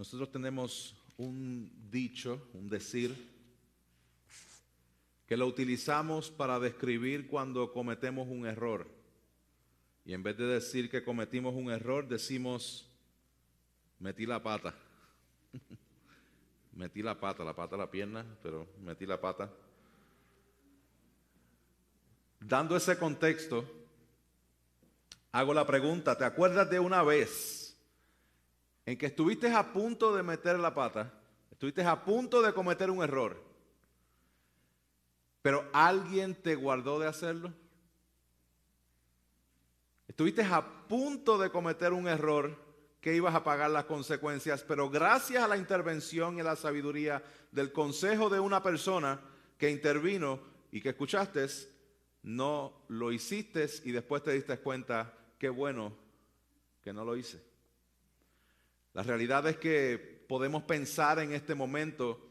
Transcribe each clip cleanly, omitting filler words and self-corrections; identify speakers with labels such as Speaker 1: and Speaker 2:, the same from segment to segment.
Speaker 1: Nosotros tenemos un dicho, un decir, que lo utilizamos para describir cuando cometemos un error. Y en vez de decir que cometimos un error, decimos, metí la pata. Metí la pata a la pierna, pero metí la pata. Dando ese contexto, hago la pregunta, ¿te acuerdas de una vez en que estuviste a punto de meter la pata, estuviste a punto de cometer un error, pero alguien te guardó de hacerlo? Estuviste a punto de cometer un error que ibas a pagar las consecuencias, pero gracias a la intervención y a la sabiduría del consejo de una persona que intervino y que escuchaste, no lo hiciste y después te diste cuenta, qué bueno que no lo hice. La realidad es que podemos pensar en este momento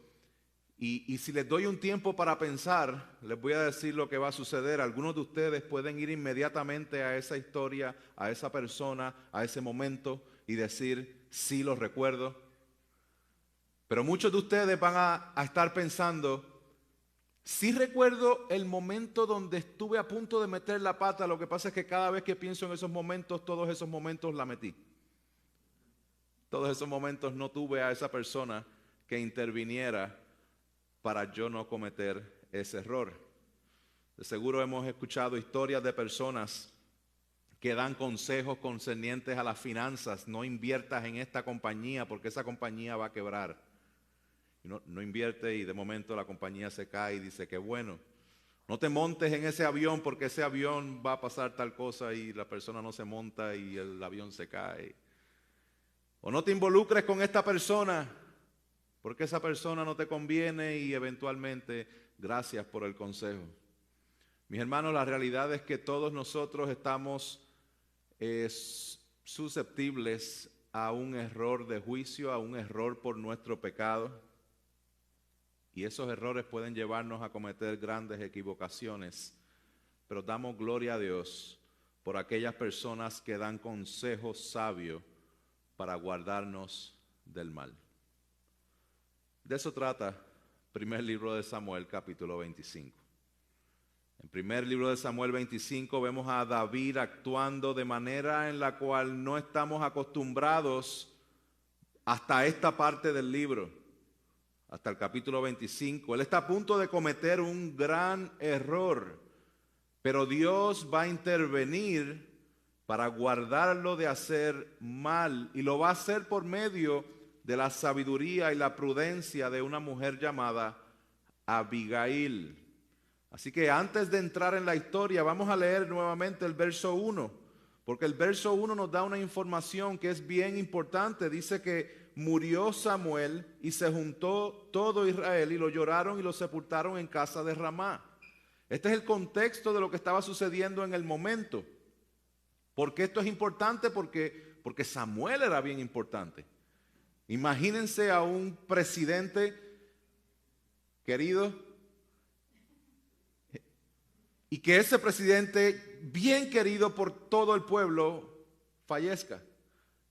Speaker 1: y si les doy un tiempo para pensar, les voy a decir lo que va a suceder. Algunos de ustedes pueden ir inmediatamente a esa historia, a esa persona, a ese momento y decir, sí lo recuerdo. Pero muchos de ustedes van a estar pensando, sí recuerdo el momento donde estuve a punto de meter la pata, lo que pasa es que cada vez que pienso en esos momentos, todos esos momentos la metí. Todos esos momentos no tuve a esa persona que interviniera para yo no cometer ese error. De seguro hemos escuchado historias de personas que dan consejos concernientes a las finanzas. No inviertas en esta compañía porque esa compañía va a quebrar. No invierte y de momento la compañía se cae y dice que bueno. No te montes en ese avión porque ese avión va a pasar tal cosa y la persona no se monta y el avión se cae. O no te involucres con esta persona porque esa persona no te conviene y eventualmente gracias por el consejo. Mis hermanos, la realidad es que todos nosotros estamos susceptibles a un error de juicio, a un error por nuestro pecado. Y esos errores pueden llevarnos a cometer grandes equivocaciones. Pero damos gloria a Dios por aquellas personas que dan consejos sabios para guardarnos del mal. De eso trata primer libro de Samuel, capítulo 25. En primer libro de Samuel 25 vemos a David actuando de manera en la cual no estamos acostumbrados hasta esta parte del libro, hasta el capítulo 25. Él está a punto de cometer un gran error, pero Dios va a intervenir para guardarlo de hacer mal y lo va a hacer por medio de la sabiduría y la prudencia de una mujer llamada Abigail. Así que antes de entrar en la historia, vamos a leer nuevamente el verso 1, porque el verso 1 nos da una información que es bien importante. Dice que murió Samuel y se juntó todo Israel y lo lloraron y lo sepultaron en casa de Ramá. Este es el contexto de lo que estaba sucediendo en el momento. ¿Por qué esto es importante? Porque Samuel era bien importante. Imagínense a un presidente querido y que ese presidente bien querido por todo el pueblo fallezca.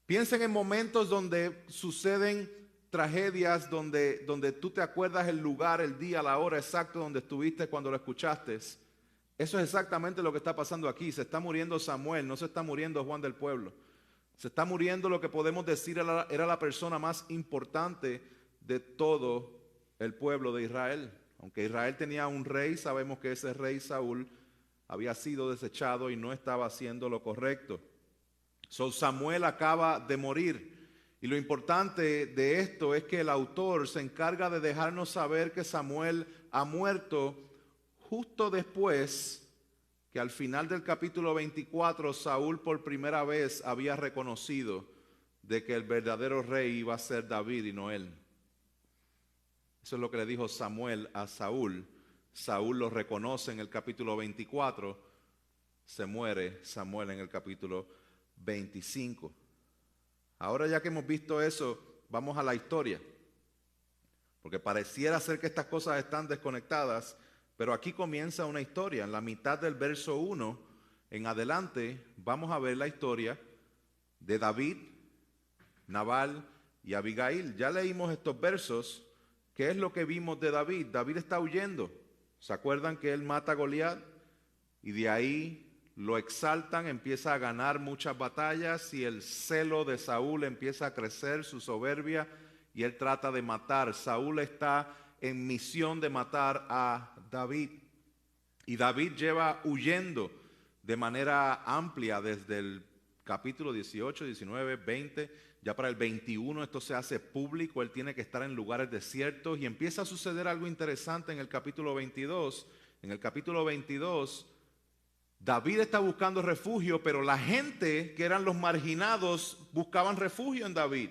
Speaker 1: Piensen en momentos donde suceden tragedias, donde tú te acuerdas el lugar, el día, la hora exacta donde estuviste cuando lo escuchaste. Eso es exactamente lo que está pasando aquí. Se está muriendo Samuel, no se está muriendo Juan del pueblo. Se está muriendo lo que podemos decir era la persona más importante de todo el pueblo de Israel. Aunque Israel tenía un rey, sabemos que ese rey Saúl había sido desechado y no estaba haciendo lo correcto. Samuel acaba de morir. Y lo importante de esto es que el autor se encarga de dejarnos saber que Samuel ha muerto justo después que al final del capítulo 24 Saúl por primera vez había reconocido de que el verdadero rey iba a ser David y no él. Eso es lo que le dijo Samuel a Saúl. Saúl lo reconoce en el capítulo 24, se muere Samuel en el capítulo 25. Ahora ya que hemos visto eso, vamos a la historia. Porque pareciera ser que estas cosas están desconectadas, pero aquí comienza una historia. En la mitad del verso 1 en adelante vamos a ver la historia de David, Nabal y Abigail. Ya leímos estos versos. ¿Qué es lo que vimos de David? David está huyendo. ¿Se acuerdan que él mata a Goliat? Y de ahí lo exaltan, empieza a ganar muchas batallas y el celo de Saúl empieza a crecer, su soberbia, y él trata de matar. Saúl está en misión de matar a David. Y David lleva huyendo de manera amplia desde el capítulo 18, 19, 20, ya para el 21 esto se hace público, él tiene que estar en lugares desiertos y empieza a suceder algo interesante en el capítulo 22. En el capítulo 22, David está buscando refugio, pero la gente que eran los marginados buscaban refugio en David.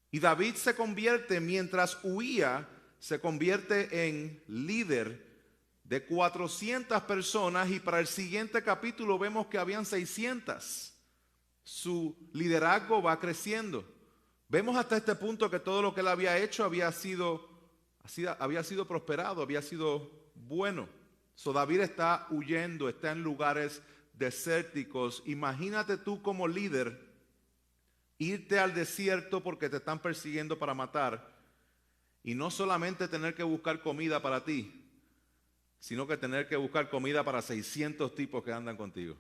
Speaker 1: Y David se convierte, mientras huía, se convierte en líder de 400 personas y para el siguiente capítulo vemos que habían 600. Su liderazgo va creciendo. Vemos hasta este punto que todo lo que él había hecho había sido prosperado, había sido bueno. So David está huyendo, está en lugares desérticos. Imagínate tú como líder irte al desierto porque te están persiguiendo para matar y no solamente tener que buscar comida para ti, sino que tener que buscar comida para 600 tipos que andan contigo.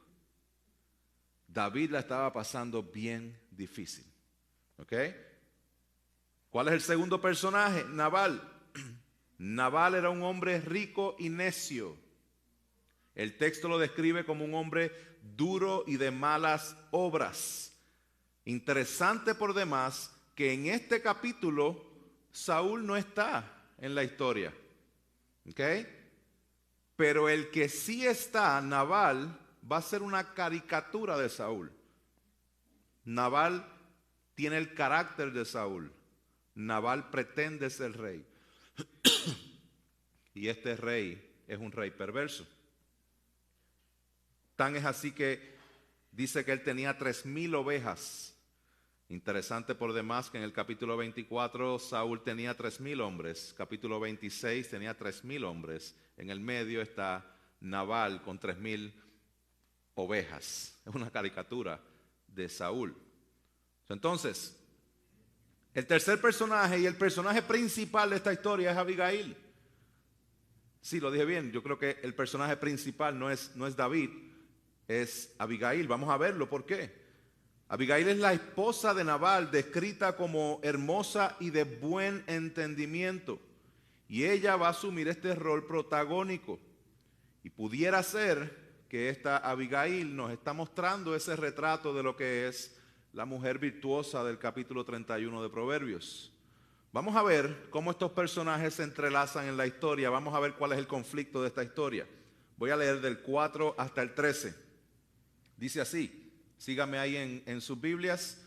Speaker 1: David la estaba pasando bien difícil. ¿Ok? ¿Cuál es el segundo personaje? Nabal. Nabal era un hombre rico y necio. El texto lo describe como un hombre duro y de malas obras. Interesante por demás que en este capítulo Saúl no está en la historia. ¿Ok? Pero el que sí está, Nabal, va a ser una caricatura de Saúl. Nabal tiene el carácter de Saúl. Nabal pretende ser rey. Y este rey es un rey perverso. Tan es así que dice que él tenía 3,000 ovejas. Interesante por demás que en el capítulo 24 Saúl tenía 3,000 hombres. Capítulo 26 tenía 3,000 hombres. En el medio está Nabal con 3,000 ovejas. Es una caricatura de Saúl. Entonces, el tercer personaje y el personaje principal de esta historia es Abigail. Sí, lo dije bien. Yo creo que el personaje principal no es David, es Abigail. Vamos a verlo. ¿Por qué? Abigail es la esposa de Nabal, descrita como hermosa y de buen entendimiento. Y ella va a asumir este rol protagónico. Y pudiera ser que esta Abigail nos está mostrando ese retrato de lo que es la mujer virtuosa del capítulo 31 de Proverbios. Vamos a ver cómo estos personajes se entrelazan en la historia. Vamos a ver cuál es el conflicto de esta historia. Voy a leer del 4 hasta el 13. Dice así. Sígame ahí en sus Biblias.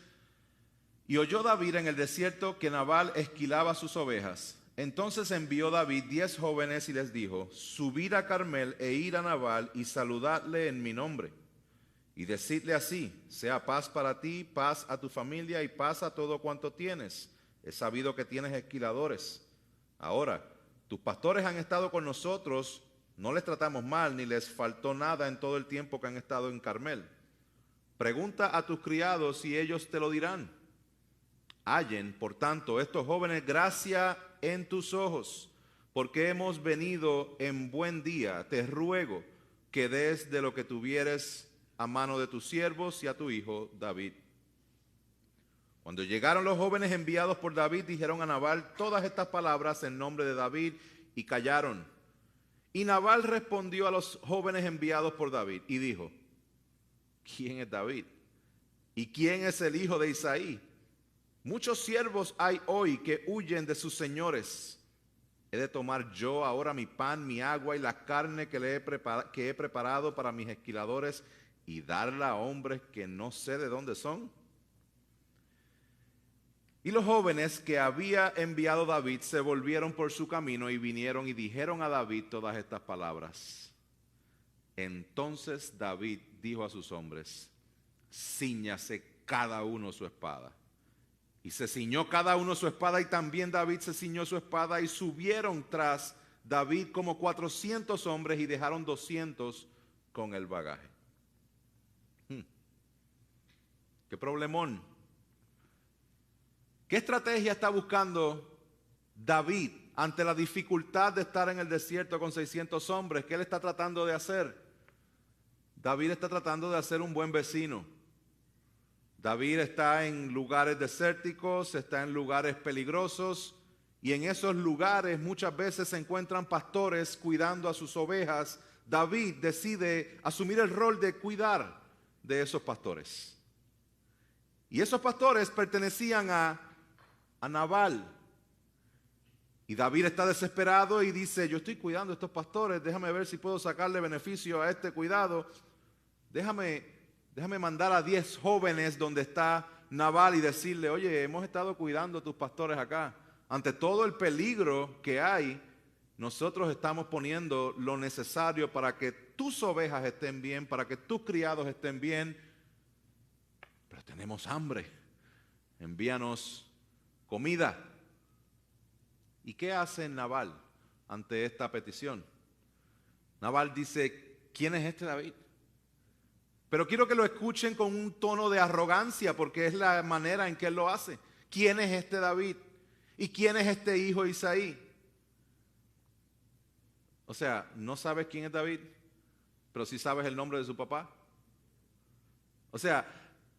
Speaker 1: Y oyó David en el desierto que Nabal esquilaba sus ovejas. Entonces envió David 10 jóvenes y les dijo: subid a Carmel e ir a Nabal y saludadle en mi nombre. Y decidle así: sea paz para ti, paz a tu familia y paz a todo cuanto tienes. He sabido que tienes esquiladores. Ahora, tus pastores han estado con nosotros, no les tratamos mal, ni les faltó nada en todo el tiempo que han estado en Carmel. Pregunta a tus criados y ellos te lo dirán. Hallen, por tanto, estos jóvenes gracia en tus ojos, porque hemos venido en buen día. Te ruego que des de lo que tuvieres a mano de tus siervos y a tu hijo David. Cuando llegaron los jóvenes enviados por David, dijeron a Nabal todas estas palabras en nombre de David y callaron. Y Nabal respondió a los jóvenes enviados por David y dijo: ¿quién es David? ¿Y quién es el hijo de Isaí? Muchos siervos hay hoy que huyen de sus señores. ¿He de tomar yo ahora mi pan, mi agua y la carne que he preparado para mis esquiladores y darla a hombres que no sé de dónde son? Y los jóvenes que había enviado David se volvieron por su camino y vinieron y dijeron a David todas estas palabras. Entonces David dijo a sus hombres: cíñase cada uno su espada. Y se ciñó cada uno su espada, y también David se ciñó su espada, y subieron tras David como 400 hombres y dejaron 200 con el bagaje. Qué problemón. ¿Qué estrategia está buscando David ante la dificultad de estar en el desierto con 600 hombres? ¿Qué él está tratando de hacer? David está tratando de hacer un buen vecino. David está en lugares desérticos, está en lugares peligrosos, y en esos lugares muchas veces se encuentran pastores cuidando a sus ovejas. David decide asumir el rol de cuidar de esos pastores. Y esos pastores pertenecían a Nabal. Y David está desesperado y dice: yo estoy cuidando a estos pastores, déjame ver si puedo sacarle beneficio a este cuidado. Déjame mandar a 10 jóvenes donde está Nabal y decirle: oye, hemos estado cuidando a tus pastores acá. Ante todo el peligro que hay, nosotros estamos poniendo lo necesario para que tus ovejas estén bien, para que tus criados estén bien. Pero tenemos hambre, envíanos comida. ¿Y qué hace Nabal ante esta petición? Nabal dice: ¿quién es este David? Pero quiero que lo escuchen con un tono de arrogancia, porque es la manera en que él lo hace. ¿Quién es este David? ¿Y quién es este hijo Isaí? O sea, no sabes quién es David, pero sí sabes el nombre de su papá. O sea,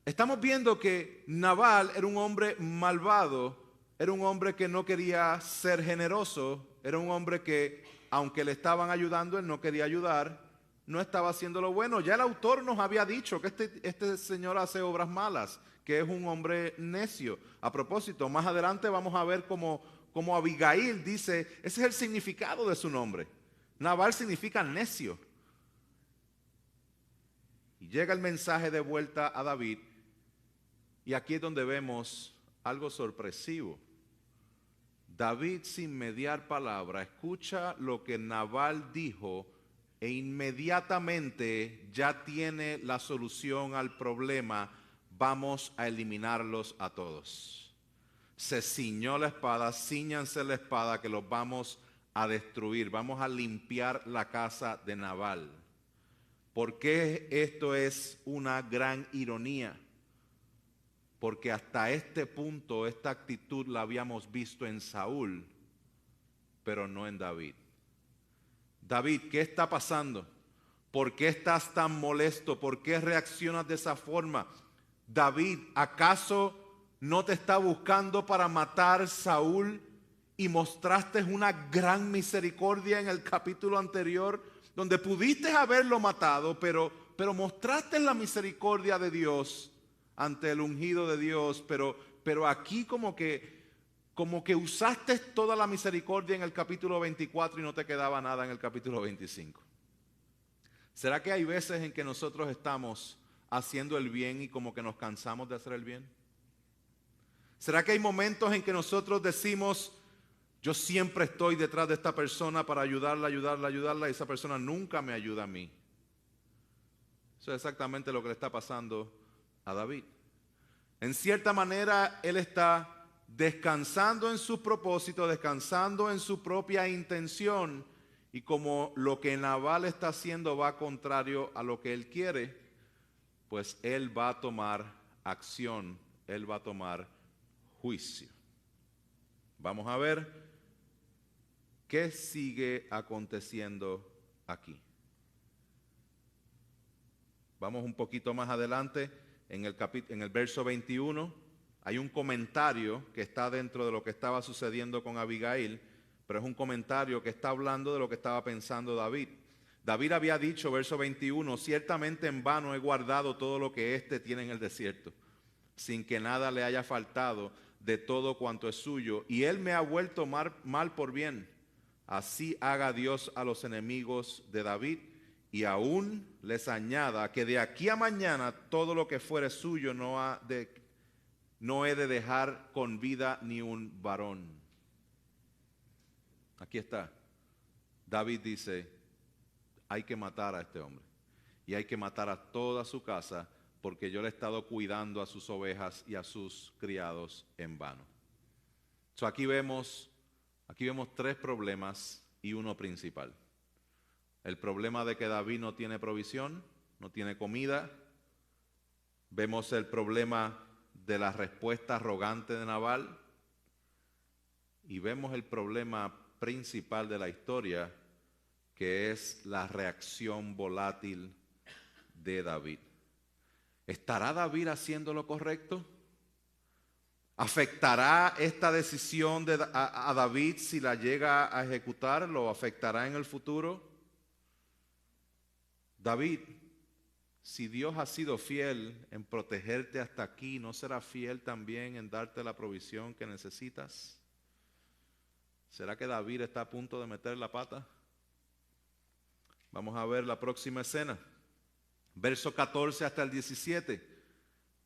Speaker 1: estamos viendo que Nabal era un hombre malvado, era un hombre que no quería ser generoso, era un hombre que, aunque le estaban ayudando, él no quería ayudar, no estaba haciendo lo bueno. Ya el autor nos había dicho que este señor hace obras malas, que es un hombre necio. A propósito, más adelante vamos a ver cómo Abigail dice, ese es el significado de su nombre. Nabal significa necio. Y llega el mensaje de vuelta a David, y aquí es donde vemos algo sorpresivo. David, sin mediar palabra, escucha lo que Nabal dijo e inmediatamente ya tiene la solución al problema. Vamos a eliminarlos a todos. Se ciñó la espada, cíñanse la espada, que los vamos a destruir. Vamos a limpiar la casa de Nabal. ¿Por qué esto es una gran ironía? Porque hasta este punto esta actitud la habíamos visto en Saúl, pero no en David. David, ¿qué está pasando? ¿Por qué estás tan molesto? ¿Por qué reaccionas de esa forma? David, ¿acaso no te está buscando para matar Saúl y mostraste una gran misericordia en el capítulo anterior, donde pudiste haberlo matado, pero mostraste la misericordia de Dios ante el ungido de Dios, pero aquí como que usaste toda la misericordia en el capítulo 24 y no te quedaba nada en el capítulo 25? ¿Será que hay veces en que nosotros estamos haciendo el bien y como que nos cansamos de hacer el bien? ¿Será que hay momentos en que nosotros decimos: yo siempre estoy detrás de esta persona para ayudarla, y esa persona nunca me ayuda a mí? Eso es exactamente lo que le está pasando a David. En cierta manera, él está descansando en su propósito, descansando en su propia intención, y como lo que Nabal está haciendo va contrario a lo que él quiere, pues él va a tomar acción, él va a tomar juicio. Vamos a ver qué sigue aconteciendo aquí. Vamos un poquito más adelante, en el verso 21, hay un comentario que está dentro de lo que estaba sucediendo con Abigail, pero es un comentario que está hablando de lo que estaba pensando David. David había dicho, verso 21, ciertamente en vano he guardado todo lo que éste tiene en el desierto, sin que nada le haya faltado de todo cuanto es suyo, y él me ha vuelto mal por bien. Así haga Dios a los enemigos de David, y aún les añada que de aquí a mañana todo lo que fuere suyo no he de dejar con vida ni un varón. Aquí está. David dice: hay que matar a este hombre, y hay que matar a toda su casa, porque yo le he estado cuidando a sus ovejas y a sus criados en vano. Aquí vemos 3 problemas y uno principal. El problema de que David no tiene provisión, no tiene comida. Vemos el problema de la respuesta arrogante de Nabal y vemos el problema principal de la historia, que es la reacción volátil de David. ¿Estará David haciendo lo correcto? ¿Afectará esta decisión a David si la llega a ejecutar? ¿Lo afectará en el futuro? David, si Dios ha sido fiel en protegerte hasta aquí, ¿no será fiel también en darte la provisión que necesitas? ¿Será que David está a punto de meter la pata? Vamos a ver la próxima escena. Verso 14 hasta el 17.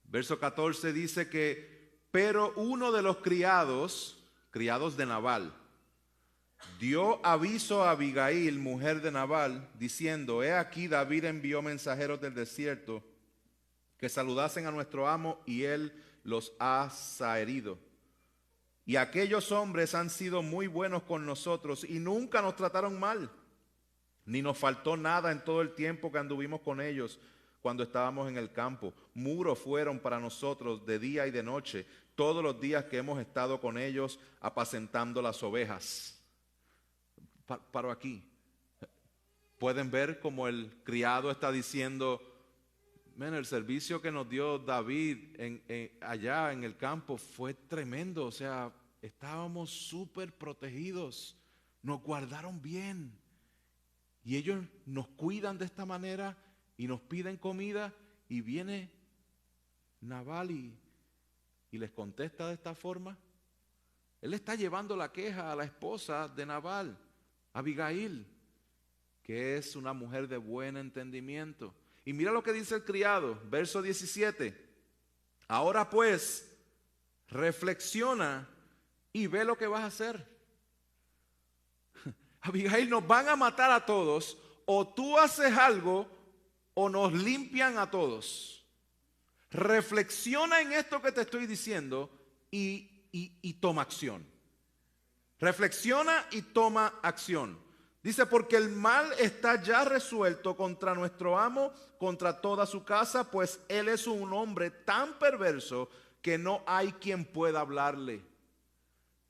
Speaker 1: Verso 14 dice que, pero uno de los criados de Nabal, dio aviso a Abigail, mujer de Nabal, diciendo: he aquí David envió mensajeros del desierto que saludasen a nuestro amo y él los ha zaherido. Y aquellos hombres han sido muy buenos con nosotros y nunca nos trataron mal, ni nos faltó nada en todo el tiempo que anduvimos con ellos cuando estábamos en el campo. Muros fueron para nosotros de día y de noche, todos los días que hemos estado con ellos apacentando las ovejas. Paro aquí. Pueden ver como el criado está diciendo: el servicio que nos dio David allá en el campo fue tremendo. O sea, estábamos súper protegidos, nos guardaron bien. Y ellos nos cuidan de esta manera y nos piden comida, y viene Nabal y les contesta de esta forma. Él está llevando la queja a la esposa de Nabal, Abigail, que es una mujer de buen entendimiento. Y mira lo que dice el criado, verso 17. Ahora pues, reflexiona y ve lo que vas a hacer. Abigail, nos van a matar a todos, o tú haces algo o nos limpian a todos. Reflexiona en esto que te estoy diciendo y toma acción. Reflexiona y toma acción. Dice: porque el mal está ya resuelto contra nuestro amo, contra toda su casa, pues él es un hombre tan perverso que no hay quien pueda hablarle.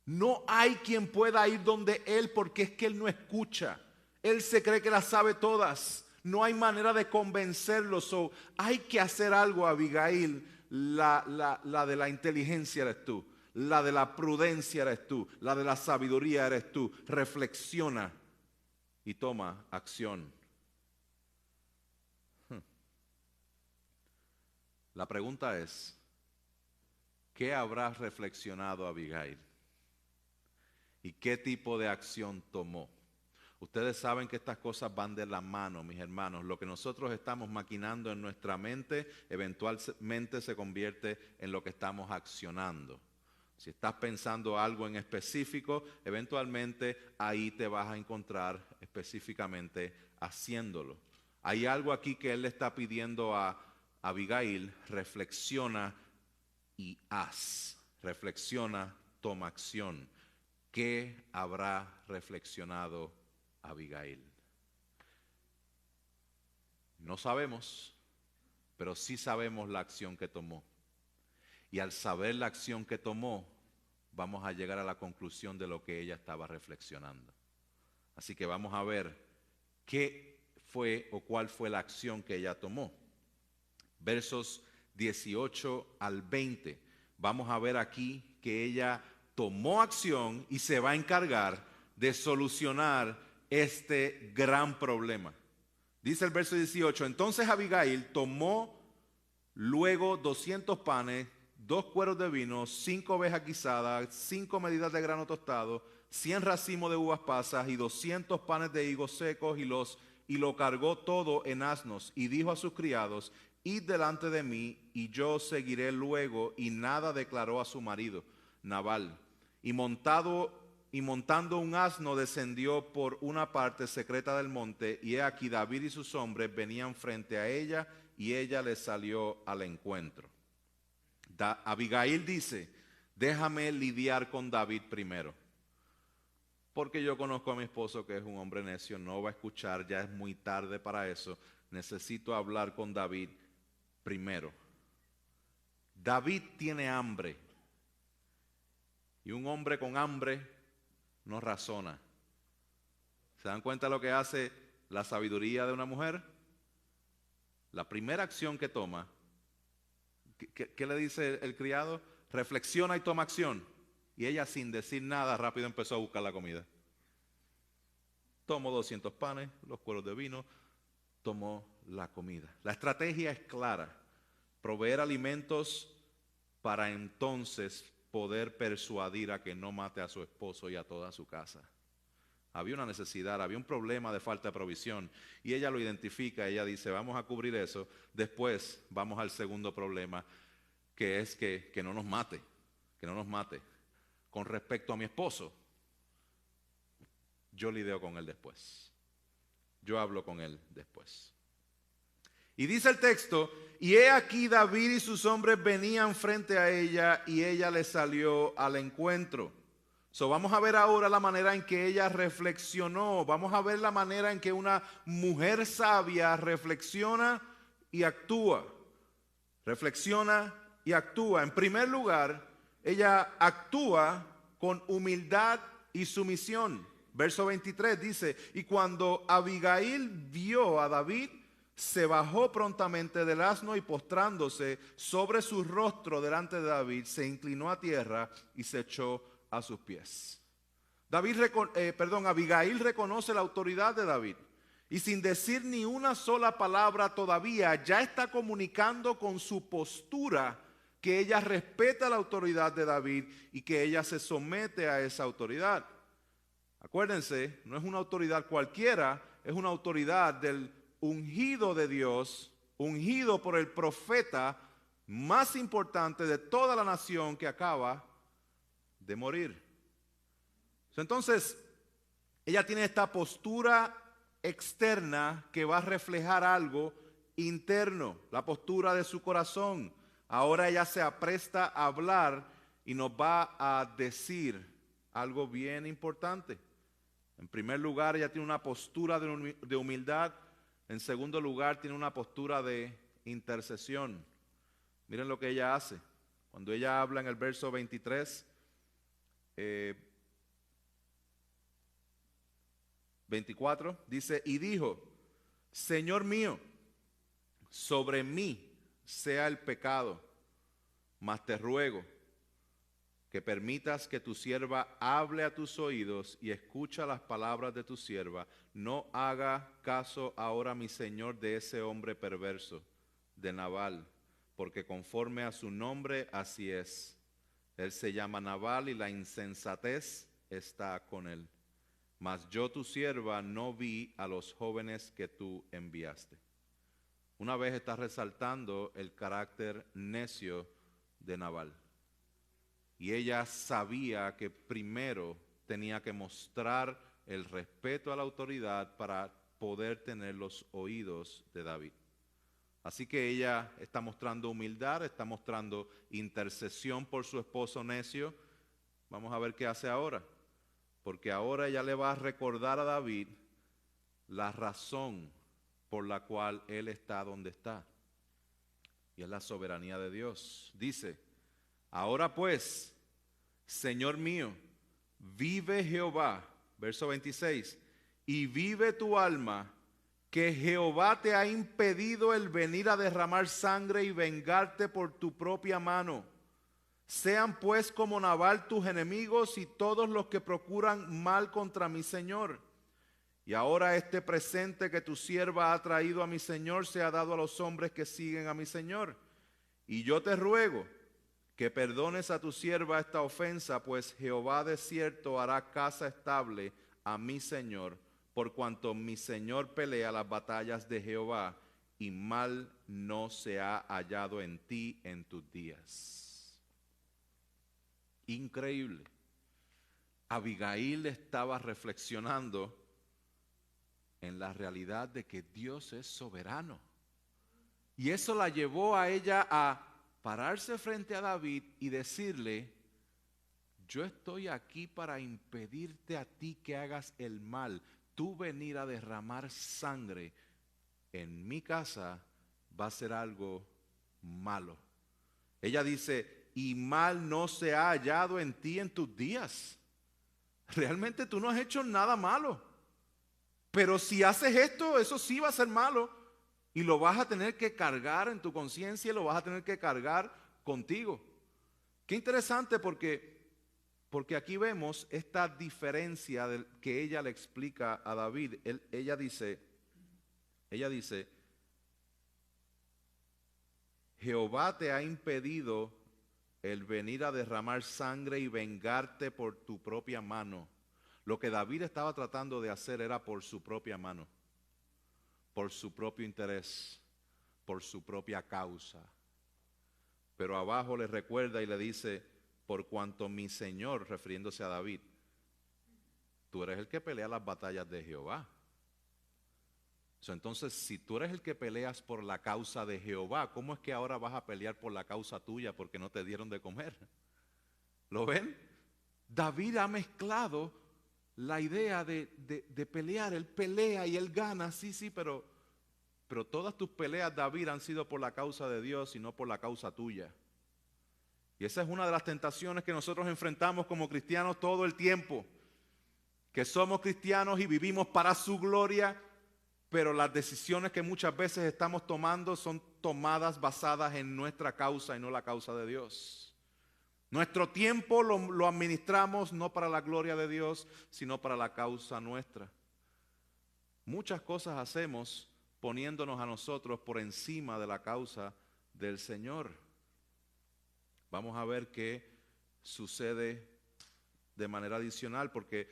Speaker 1: No hay quien pueda ir donde él, porque es que él no escucha. Él se cree que las sabe todas. No hay manera de convencerlo. Hay que hacer algo, Abigail. La de la inteligencia eres tú. La de la prudencia eres tú. La de la sabiduría eres tú. Reflexiona y toma acción. La pregunta es: ¿qué habrá reflexionado Abigail? ¿Y qué tipo de acción tomó? Ustedes saben que estas cosas van de la mano, mis hermanos. Lo que nosotros estamos maquinando en nuestra mente eventualmente se convierte en lo que estamos accionando. Si estás pensando algo en específico, eventualmente ahí te vas a encontrar específicamente haciéndolo. Hay algo aquí que él le está pidiendo a Abigail: reflexiona y haz. Reflexiona, toma acción. ¿Qué habrá reflexionado Abigail? No sabemos, pero sí sabemos la acción que tomó. Y al saber la acción que tomó, vamos a llegar a la conclusión de lo que ella estaba reflexionando. Así que vamos a ver qué fue o cuál fue la acción que ella tomó. Versos 18 al 20. Vamos a ver aquí que ella tomó acción y se va a encargar de solucionar este gran problema. Dice el verso 18: entonces Abigail tomó luego 200 panes, 2 cueros de vino, 5 ovejas guisadas, 5 medidas de grano tostado, 100 racimos de uvas pasas y 200 panes de higos secos, y lo cargó todo en asnos, y dijo a sus criados: id delante de mí y yo seguiré luego. Y nada declaró a su marido Nabal. Y montando un asno descendió por una parte secreta del monte, y he aquí David y sus hombres venían frente a ella, y ella les salió al encuentro. Abigail dice: déjame lidiar con David primero, porque yo conozco a mi esposo, que es un hombre necio, no va a escuchar, ya es muy tarde para eso. Necesito hablar con David primero. David tiene hambre. Y un hombre con hambre no razona. ¿Se dan cuenta de lo que hace la sabiduría de una mujer? La primera acción que toma, ¿qué le dice el criado? Reflexiona y toma acción. Y ella, sin decir nada, rápido empezó a buscar la comida. Tomó 200 panes, los cueros de vino, tomó la comida. La estrategia es clara: proveer alimentos para entonces poder persuadir a que no mate a su esposo y a toda su casa. Había una necesidad, había un problema de falta de provisión, y ella lo identifica. Ella dice: vamos a cubrir eso, después vamos al segundo problema, que es que no nos mate, que no nos mate. Con respecto a mi esposo, yo lidio con él después, yo hablo con él después. Y dice el texto: y he aquí David y sus hombres venían frente a ella, y ella les salió al encuentro. Vamos a ver ahora la manera en que ella reflexionó. Vamos a ver la manera en que una mujer sabia reflexiona y actúa. Reflexiona y actúa. En primer lugar, ella actúa con humildad y sumisión. Verso 23 dice: y cuando Abigail vio a David, se bajó prontamente del asno y postrándose sobre su rostro delante de David, se inclinó a tierra y se echó a sus pies. Abigail reconoce la autoridad de David, y sin decir ni una sola palabra todavía, ya está comunicando con su postura que ella respeta la autoridad de David y que ella se somete a esa autoridad. Acuérdense, no es una autoridad cualquiera, es una autoridad del ungido de Dios, ungido por el profeta más importante de toda la nación que acaba de morir. Entonces, ella tiene esta postura externa que va a reflejar algo interno, la postura de su corazón. Ahora ella se apresta a hablar y nos va a decir algo bien importante. En primer lugar, ella tiene una postura de humildad. En segundo lugar, tiene una postura de intercesión. Miren lo que ella hace. Cuando ella habla en el verso 23, 24, dice: y dijo: Señor mío, sobre mí sea el pecado, mas te ruego que permitas que tu sierva hable a tus oídos y escucha las palabras de tu sierva. No haga caso ahora mi señor de ese hombre perverso, de Nabal, porque conforme a su nombre así es. Él se llama Nabal y la insensatez está con él. Mas yo tu sierva no vi a los jóvenes que tú enviaste. Una vez está resaltando el carácter necio de Nabal. Y ella sabía que primero tenía que mostrar el respeto a la autoridad para poder tener los oídos de David. Así que ella está mostrando humildad, está mostrando intercesión por su esposo necio. Vamos a ver qué hace ahora. Porque ahora ella le va a recordar a David la razón por la cual él está donde está. Y es la soberanía de Dios. Dice: ahora pues, Señor mío, vive Jehová, verso 26, y vive tu alma, que Jehová te ha impedido el venir a derramar sangre y vengarte por tu propia mano. Sean pues como Nabal tus enemigos y todos los que procuran mal contra mi Señor. Y ahora este presente que tu sierva ha traído a mi Señor sea dado a los hombres que siguen a mi Señor. Y yo te ruego que perdones a tu sierva esta ofensa, pues Jehová de cierto hará casa estable a mi Señor, por cuanto mi Señor pelea las batallas de Jehová, y mal no se ha hallado en ti en tus días. Increíble. Abigail estaba reflexionando en la realidad de que Dios es soberano. Y eso la llevó a ella a pararse frente a David y decirle: yo estoy aquí para impedirte a ti que hagas el mal. Tú venir a derramar sangre en mi casa va a ser algo malo. Ella dice, y mal no se ha hallado en ti en tus días. Realmente tú no has hecho nada malo. Pero si haces esto, eso sí va a ser malo. Y lo vas a tener que cargar en tu conciencia y lo vas a tener que cargar contigo. Qué interesante porque aquí vemos esta diferencia que ella le explica a David. Ella dice, Jehová te ha impedido el venir a derramar sangre y vengarte por tu propia mano. Lo que David estaba tratando de hacer era por su propia mano, por su propio interés, por su propia causa. Pero abajo le recuerda y le dice, por cuanto mi Señor, refiriéndose a David, tú eres el que pelea las batallas de Jehová. Entonces, si tú eres el que peleas por la causa de Jehová, ¿cómo es que ahora vas a pelear por la causa tuya porque no te dieron de comer? ¿Lo ven? David ha mezclado la idea de pelear. Él pelea y él gana, sí, pero todas tus peleas, David, han sido por la causa de Dios y no por la causa tuya. Y esa es una de las tentaciones que nosotros enfrentamos como cristianos todo el tiempo. Que somos cristianos y vivimos para su gloria, pero las decisiones que muchas veces estamos tomando son tomadas basadas en nuestra causa y no la causa de Dios. Nuestro tiempo lo administramos no para la gloria de Dios, sino para la causa nuestra. Muchas cosas hacemos poniéndonos a nosotros por encima de la causa del Señor. Vamos a ver qué sucede de manera adicional, porque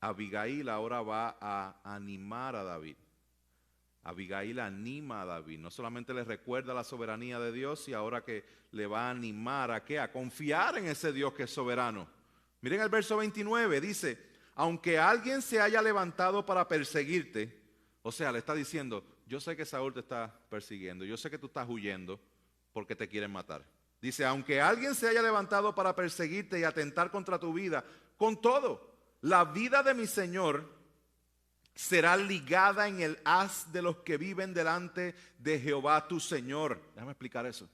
Speaker 1: Abigail ahora va a animar a David. Abigail anima a David, no solamente le recuerda la soberanía de Dios, y ahora que le va a animar ¿a qué? A confiar en ese Dios que es soberano. Miren el verso 29, dice, aunque alguien se haya levantado para perseguirte, o sea, le está diciendo, yo sé que Saúl te está persiguiendo, yo sé que tú estás huyendo porque te quieren matar. Dice, aunque alguien se haya levantado para perseguirte y atentar contra tu vida, con todo, la vida de mi Señor será ligada en el haz de los que viven delante de Jehová tu Señor. Déjame explicar eso,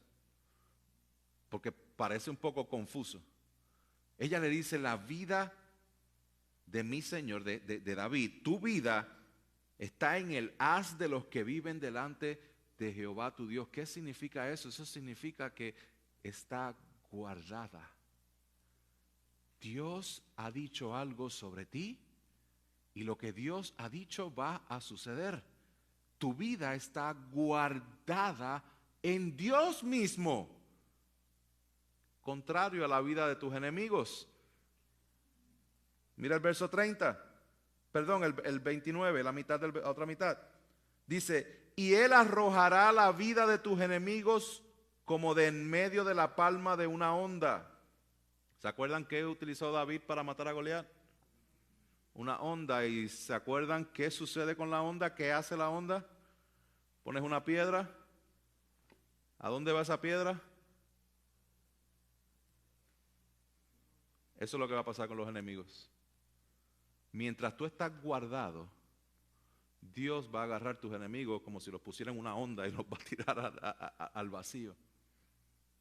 Speaker 1: porque parece un poco confuso. Ella le dice, la vida de mi Señor, de David, tu vida está en el haz de los que viven delante de Jehová tu Dios. ¿Qué significa eso? Eso significa que está guardada. Dios ha dicho algo sobre ti y lo que Dios ha dicho va a suceder. Tu vida está guardada en Dios mismo, contrario a la vida de tus enemigos. Mira el verso 30, perdón, el 29, la otra mitad. Dice, y él arrojará la vida de tus enemigos como de en medio de la palma de una honda. ¿Se acuerdan qué utilizó David para matar a Goliat? Una honda. ¿Y se acuerdan qué sucede con la honda? ¿Qué hace la honda? Pones una piedra. ¿A dónde va esa piedra? Eso es lo que va a pasar con los enemigos. Mientras tú estás guardado, Dios va a agarrar tus enemigos como si los pusiera en una honda y los va a tirar al vacío.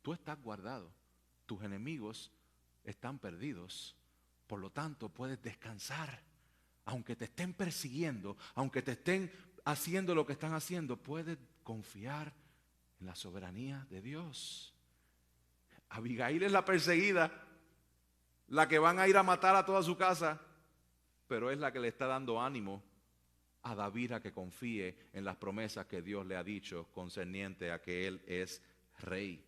Speaker 1: Tú estás guardado. Tus enemigos están perdidos. Por lo tanto, puedes descansar. Aunque te estén persiguiendo, aunque te estén haciendo lo que están haciendo, puedes confiar en la soberanía de Dios. Abigail es la perseguida, la que van a ir a matar a toda su casa, pero es la que le está dando ánimo a David a que confíe en las promesas que Dios le ha dicho concerniente a que él es rey.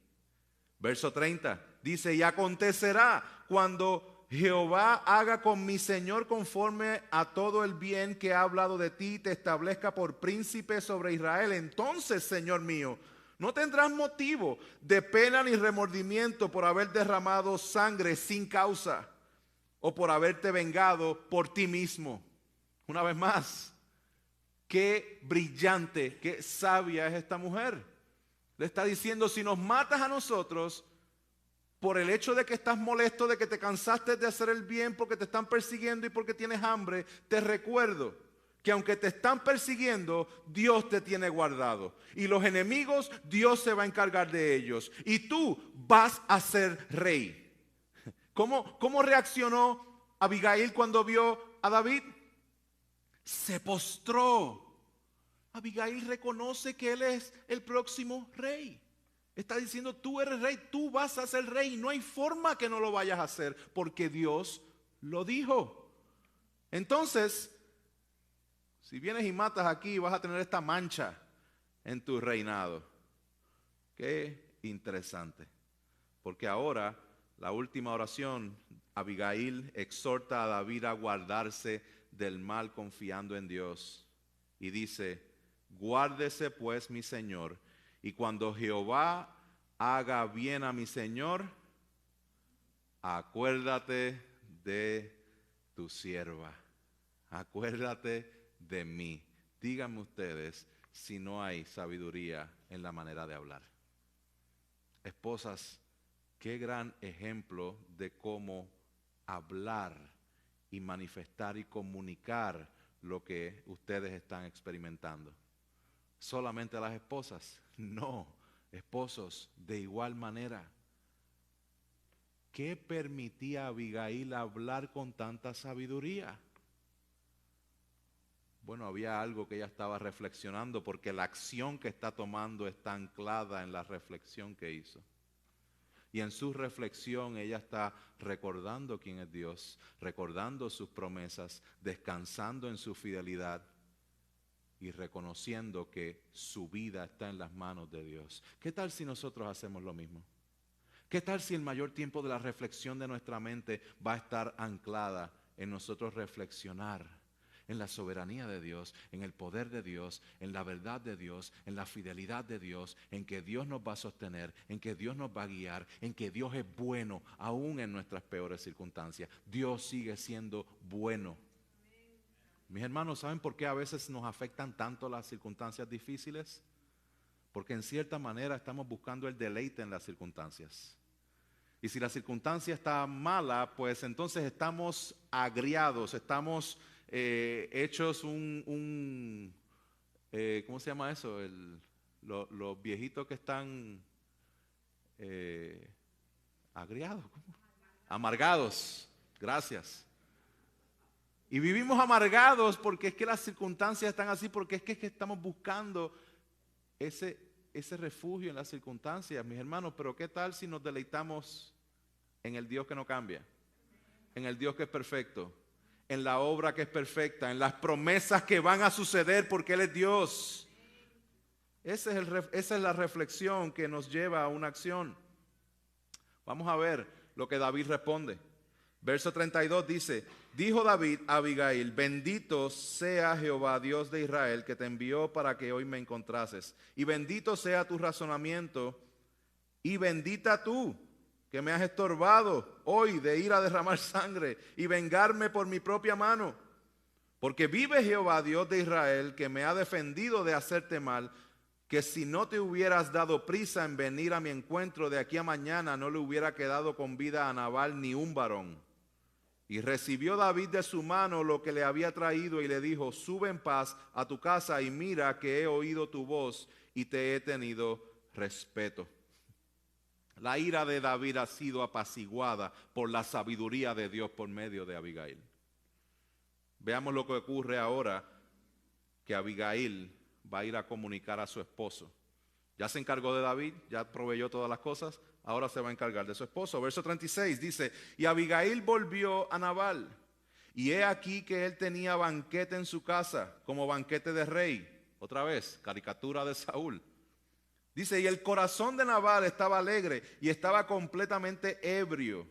Speaker 1: Verso 30 dice, y acontecerá cuando Jehová haga con mi Señor conforme a todo el bien que ha hablado de ti y te establezca por príncipe sobre Israel. Entonces, Señor mío, no tendrás motivo de pena ni remordimiento por haber derramado sangre sin causa o por haberte vengado por ti mismo. Una vez más, qué brillante, qué sabia es esta mujer. Le está diciendo, si nos matas a nosotros por el hecho de que estás molesto, de que te cansaste de hacer el bien porque te están persiguiendo y porque tienes hambre, te recuerdo que aunque te están persiguiendo, Dios te tiene guardado. Y los enemigos, Dios se va a encargar de ellos. Y tú vas a ser rey. ¿Cómo reaccionó Abigail cuando vio a David? Se postró. Abigail reconoce que él es el próximo rey. Está diciendo, tú eres rey, tú vas a ser rey. No hay forma que no lo vayas a hacer, porque Dios lo dijo. Entonces, si vienes y matas aquí, vas a tener esta mancha en tu reinado. Qué interesante. Porque ahora, la última oración, Abigail exhorta a David a guardarse del mal confiando en Dios. Y dice, guárdese pues mi Señor, y cuando Jehová haga bien a mi Señor, acuérdate de tu sierva. Acuérdate de mí. Díganme ustedes si no hay sabiduría en la manera de hablar. Esposas, qué gran ejemplo de cómo hablar y manifestar y comunicar lo que ustedes están experimentando. ¿Solamente a las esposas? No, esposos, de igual manera. ¿Qué permitía a Abigail hablar con tanta sabiduría? Bueno, había algo que ella estaba reflexionando, porque la acción que está tomando está anclada en la reflexión que hizo. Y en su reflexión ella está recordando quién es Dios, recordando sus promesas, descansando en su fidelidad y reconociendo que su vida está en las manos de Dios. ¿Qué tal si nosotros hacemos lo mismo? ¿Qué tal si el mayor tiempo de la reflexión de nuestra mente va a estar anclada en nosotros reflexionar en la soberanía de Dios, en el poder de Dios, en la verdad de Dios, en la fidelidad de Dios, en que Dios nos va a sostener, en que Dios nos va a guiar, en que Dios es bueno aún en nuestras peores circunstancias? Dios sigue siendo bueno. Mis hermanos, ¿saben por qué a veces nos afectan tanto las circunstancias difíciles? Porque en cierta manera estamos buscando el deleite en las circunstancias. Y si la circunstancia está mala, pues entonces estamos agriados, estamos hechos ¿cómo se llama eso? Los viejitos que están agriados, ¿cómo? Amargados, gracias. Y vivimos amargados porque es que las circunstancias están así, porque es que estamos buscando ese refugio en las circunstancias, mis hermanos. Pero ¿qué tal si nos deleitamos en el Dios que no cambia? En el Dios que es perfecto, en la obra que es perfecta, en las promesas que van a suceder porque Él es Dios. Esa es la reflexión que nos lleva a una acción. Vamos a ver lo que David responde. Verso 32 dice, dijo David a Abigail, bendito sea Jehová, Dios de Israel, que te envió para que hoy me encontrases. Y bendito sea tu razonamiento, y bendita tú, que me has estorbado hoy de ir a derramar sangre y vengarme por mi propia mano. Porque vive Jehová, Dios de Israel, que me ha defendido de hacerte mal, que si no te hubieras dado prisa en venir a mi encuentro de aquí a mañana, no le hubiera quedado con vida a Nabal ni un varón. Y recibió David de su mano lo que le había traído y le dijo, sube en paz a tu casa y mira que he oído tu voz y te he tenido respeto. La ira de David ha sido apaciguada por la sabiduría de Dios por medio de Abigail. Veamos lo que ocurre ahora, que Abigail va a ir a comunicar a su esposo. Ya se encargó de David, ya proveyó todas las cosas, ahora se va a encargar de su esposo. Verso 36 dice, y Abigail volvió a Nabal, y he aquí que él tenía banquete en su casa, como banquete de rey. Otra vez, caricatura de Saúl. Dice, y el corazón de Nabal estaba alegre y estaba completamente ebrio,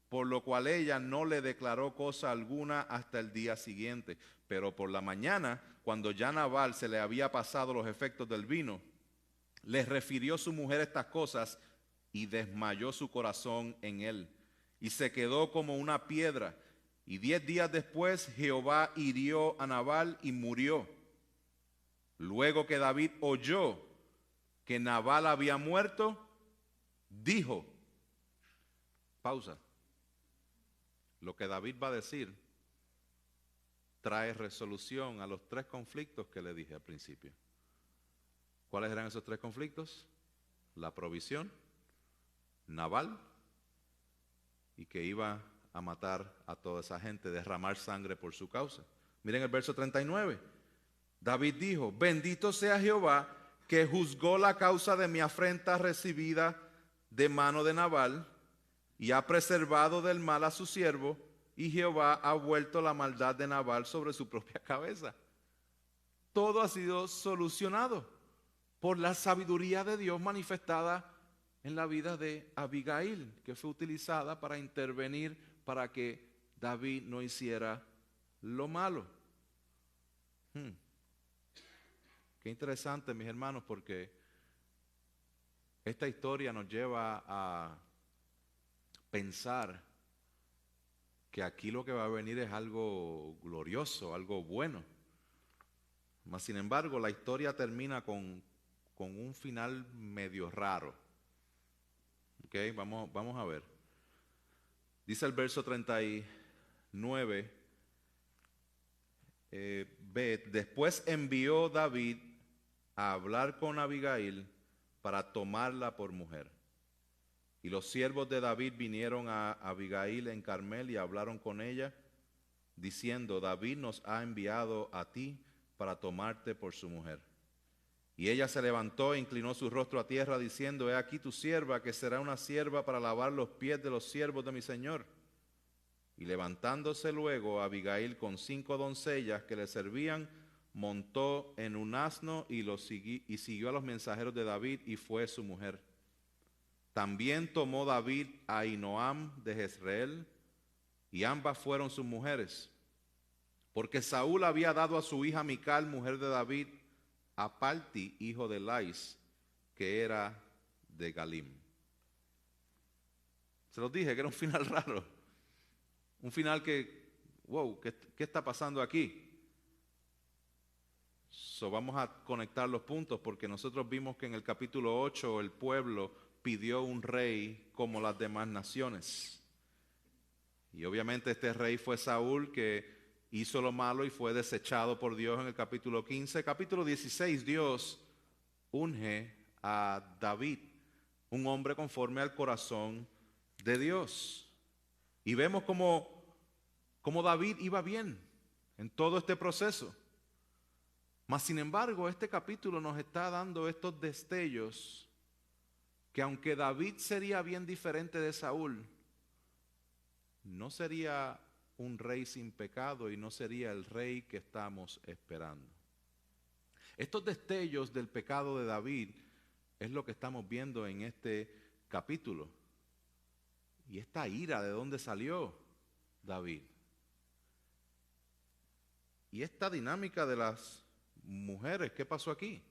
Speaker 1: por lo cual ella no le declaró cosa alguna hasta el día siguiente. Pero por la mañana, cuando ya Nabal se le había pasado los efectos del vino, le refirió su mujer estas cosas y desmayó su corazón en él. Y se quedó como una piedra. Y 10 días después Jehová hirió a Nabal y murió. Luego que David oyó que Nabal había muerto, dijo, pausa, lo que David va a decir trae resolución a los 3 conflictos que le dije al principio. ¿Cuáles eran esos 3 conflictos? La provisión, Nabal, y que iba a matar a toda esa gente, derramar sangre por su causa. Miren el verso 39. David dijo: bendito sea Jehová, que juzgó la causa de mi afrenta recibida de mano de Nabal, y ha preservado del mal a su siervo, y Jehová ha vuelto la maldad de Nabal sobre su propia cabeza. Todo ha sido solucionado por la sabiduría de Dios manifestada en la vida de Abigail, que fue utilizada para intervenir para que David no hiciera lo malo. Qué interesante, mis hermanos, porque esta historia nos lleva a pensar que aquí lo que va a venir es algo glorioso, algo bueno. Mas, sin embargo, la historia termina con un final medio raro. Ok, vamos a ver. Dice el verso 39, después envió David a hablar con Abigail para tomarla por mujer. Y los siervos de David vinieron a Abigail en Carmel y hablaron con ella, diciendo: David nos ha enviado a ti para tomarte por su mujer. Y ella se levantó e inclinó su rostro a tierra, diciendo: he aquí tu sierva, que será una sierva para lavar los pies de los siervos de mi señor. Y levantándose luego Abigail con 5 doncellas que le servían, montó en un asno y siguió a los mensajeros de David, y fue su mujer. También tomó David a Ahinoam de Jezreel, y ambas fueron sus mujeres, porque Saúl había dado a su hija Mical, mujer de David, a Palti, hijo de Lais, que era de Galim. Se los dije que era un final raro. Un final que, wow, ¿qué está pasando aquí? Vamos a conectar los puntos, porque nosotros vimos que en el capítulo 8 el pueblo pidió un rey como las demás naciones. Y obviamente este rey fue Saúl, que hizo lo malo y fue desechado por Dios en el capítulo 15. Capítulo 16, Dios unge a David, un hombre conforme al corazón de Dios. Y vemos como David iba bien en todo este proceso. Mas, sin embargo, este capítulo nos está dando estos destellos que, aunque David sería bien diferente de Saúl, no sería un rey sin pecado y no sería el rey que estamos esperando. Estos destellos del pecado de David es lo que estamos viendo en este capítulo. Y esta ira, ¿de dónde salió David? Y esta dinámica de las mujeres, ¿qué pasó aquí?